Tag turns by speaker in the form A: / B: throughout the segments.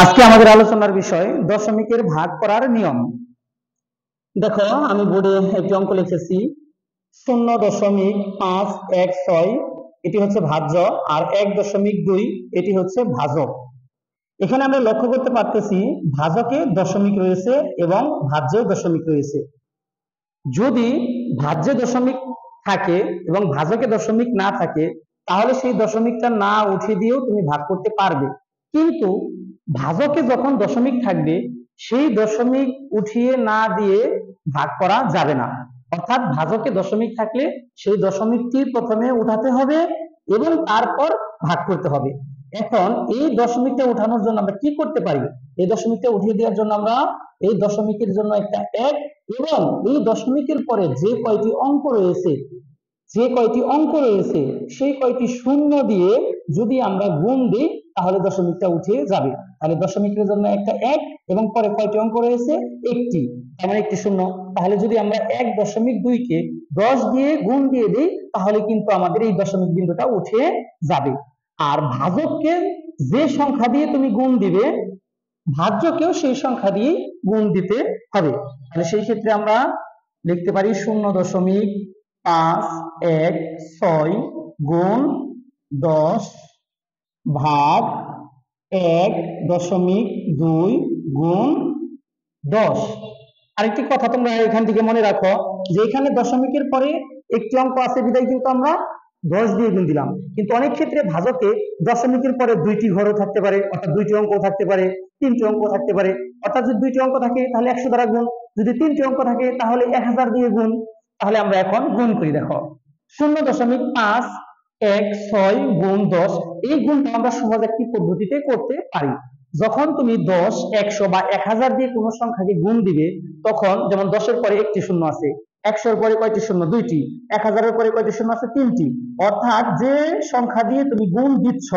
A: আজকে আমাদের আলোচনার বিষয় দশমিকের ভাগ করার নিয়ম। দেখো আমি বোর্ডে একটি অঙ্ক লিখেছি 0.516 এটি হচ্ছে ভাজ্য আর 1.2 এটি হচ্ছে ভাজক। এখানে আমরা লক্ষ্য করতে পারতেছি ভাজকে দশমিক রয়েছে এবং ভাজ্যেও দশমিক রয়েছে। যদি ভাজ্যে দশমিক থাকে এবং ভাজকে দশমিক না থাকে তাহলে সেই দশমিকটা না উঠিয়ে দিয়েও তুমি ভাগ করতে পারবে, কিন্তু ভাজকে যখন দশমিক থাকবে সেই দশমিক উঠিয়ে না দিয়ে ভাগ করা যাবে না। অর্থাৎ ভাজকে দশমিক থাকলে সেই দশমিকটি প্রথমে উঠাতে হবে এবং তারপর ভাগ করতে হবে। এখন এই দশমিকটা উঠানোর জন্য আমরা কি করতে পারি? এই দশমিকটা উঠিয়ে দেওয়ার জন্য আমরা এই দশমিকের জন্য একটা এক এবং এই দশমিকের পরে যে কয়টি অঙ্ক রয়েছে সেই কয়টি শূন্য দিয়ে যদি আমরা গুণ দিই তাহলে দশমিকটা উঠে যাবে। তাহলে দশমিকের জন্য একটা এক এবং পরে কয়টি অঙ্ক রয়েছে? একটি, তার মানে একটি শূন্য। তাহলে যদি আমরা 1.2 কে 10 দিয়ে গুণ দিয়ে দিই তাহলে কিন্তু আমাদের এই দশমিক বিন্দুটা উঠে যাবে। আর ভাজককে যে সংখ্যা দিয়ে তুমি গুণ দিবে ভাজ্যকেও সেই সংখ্যা দিয়ে গুণ দিতে হবে। তাহলে সেই ক্ষেত্রে আমরা লিখতে পারি 0.516 গুণ 10 ভাগ 1.2 গুণ 10। আরেকটি কথা তোমরা এখান থেকে মনে রাখো যে এখানে দশমিকের পরে একটি অঙ্ক আছে বিধায় কিন্তু আমরা 10 দিয়ে গুণ দিলাম, কিন্তু অনেক ক্ষেত্রে ভাজকে দশমিকের পরে দুইটি ঘরও থাকতে পারে, অর্থাৎ দুইটি অঙ্ক থাকতে পারে, তিনটি অঙ্ক থাকতে পারে। অর্থাৎ যদি দুইটি অঙ্ক থাকে তাহলে 100 দ্বারা গুণ, যদি তিনটি অঙ্ক থাকে তাহলে 1000 দিয়ে গুণ। তাহলে আমরা এখন গুণ করি। দেখো 0.516 গুণ 10, এই গুণটা আমরা সহজ একটি পদ্ধতিতে করতে পারি। যখন তুমি 10, 100 বা 1000 দিয়ে কোনো সংখ্যাকে গুণ দিবে তখন যেমন 10 এর পরে একটি শূন্য আছে, 100 এর পরে কয়টি শূন্য? দুইটি, 1000 এর পরে কয়টি শূন্য আছে? তিনটি। অর্থাৎ যে সংখ্যা দিয়ে তুমি গুণ দিচ্ছ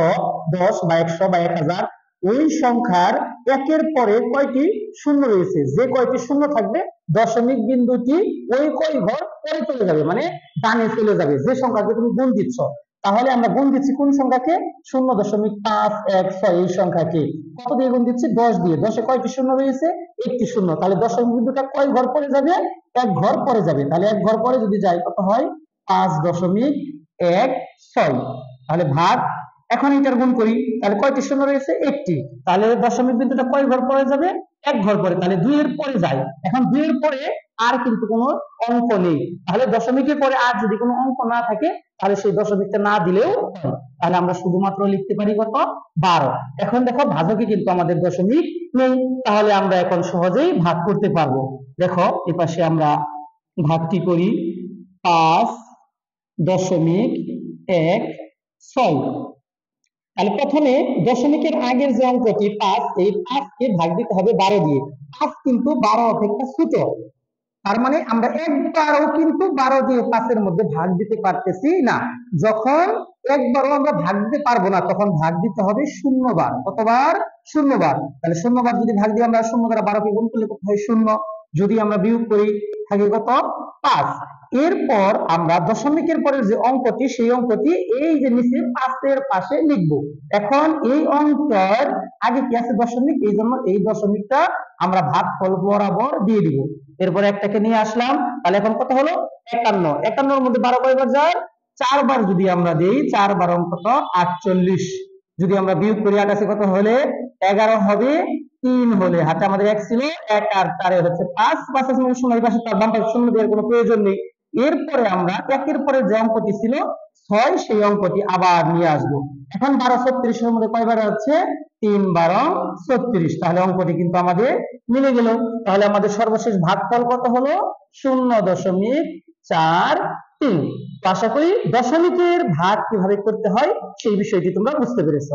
A: 10 বা 100 বা 1000, ওই সংখ্যার একের পরে কয়টি শূন্য রয়েছে, যে কয়টি শূন্য থাকবে দশমিক বিন্দুটি ওই কয় ঘর পরে চলে যাবে, মানে ডানে চলে যাবে যে সংখ্যাকে তুমি গুণ দিচ্ছ। তাহলে আমরা গুণ দিচ্ছি কোন সংখ্যাকে? 0.516 এই সংখ্যাকে কত দিয়ে গুণ দিচ্ছি? 10 দিয়ে। 10 এ কয়টি শূন্য রয়েছে? একটি শূন্য। তাহলে দশমিক বিন্দুটা কয় ঘর পরে যাবে? এক ঘর পরে যাবে। তাহলে এক ঘর পরে যদি যায় কত হয়? 5.16। তাহলে ভাগ, এখন এটার গুণ করি, তাহলে কয়টি শূন্য রয়েছে? একটি। তাহলে দশমিক বিন্দুটা কয় ঘর পরে যাবে? এক ঘর পরে। তাহলে 2 এর পরে যায়। এখন 2 এর পরে আর কিন্তু কোনো অঙ্ক নেই, তাহলে দশমিকের পরে আর যদি কোনো অঙ্ক না থাকে তাহলে সেই দশমিকটা না দিলেও হয়। তাহলে আমরা শুধুমাত্র লিখতে পারি কত? 12। এখন দেখো ভাজকে কিন্তু আমাদের দশমিক নেই, তাহলে আমরা এখন সহজেই ভাগ করতে পারবো। দেখো এপাশে আমরা ভাগটি করি 5.16। তাহলে প্রথমে দশমিকের আগের যে অঙ্কটি 5, এই 5 কে ভাগ দিতে হবে 12 দিয়ে। 5 কিন্তু 12 অপেক্ষা ছোট, তার মানে আমরা একবারও কিন্তু 12 দিয়ে 5 এর মধ্যে ভাগ দিতে পারতেছি না। যখন একবারও আমরা ভাগ দিতে পারবো না তখন ভাগ দিতে হবে 0 বার। কতবার? 0 বার। তাহলে 0 বার যদি ভাগ দিই আমরা 0 দ্বারা 12 কে গুণ করলে কত হয়? 0। যদি আমরা বিয়োগ করি থাকে কত? 5। এরপর আমরা দশমিকের পরের যে অঙ্কটি সেই অঙ্কটি এই যে নিচে 5 এর পাশে লিখব। এখন এই অঙ্কের আগে কি আছে? দশমিক, এই জন্য এই দশমিকটা আমরা ভাগফল বরাবর দিয়ে দিব। এরপর একটাকে নিয়ে আসলাম, তাহলে এখন কত হলো? 51। 51 এর মধ্যে 12 কয়বার যায়? 4 বার যদি আমরা দেই, 4 বার অঙ্ক কত? 48। যদি আমরা বিয়োগ করি 8 আছে কত হলে? 11 হবে, 3 হলে হাতে আমাদের 1 ছিল, 1 আর 4 হচ্ছে 5। 5 আছে মানে 0 এর পাশে তার বাম পাশে 0 দেওয়ার কোনো প্রয়োজন নেই। এরপরে আমরা একের পরে যে অঙ্কটি ছিল 6, সেই অঙ্কটি আবার নিয়ে আসবো। এখন 12 36 এর মধ্যে কয়বার হচ্ছে? 3 12 36। তাহলে অঙ্কটি কিন্তু আমাদের মিলে গেল। তাহলে আমাদের সর্বশেষ ভাগফল কত হলো? 0.43। আশা করি দশমিকের ভাগ কিভাবে করতে হয় সেই বিষয়টি তোমরা বুঝতে পেরেছো।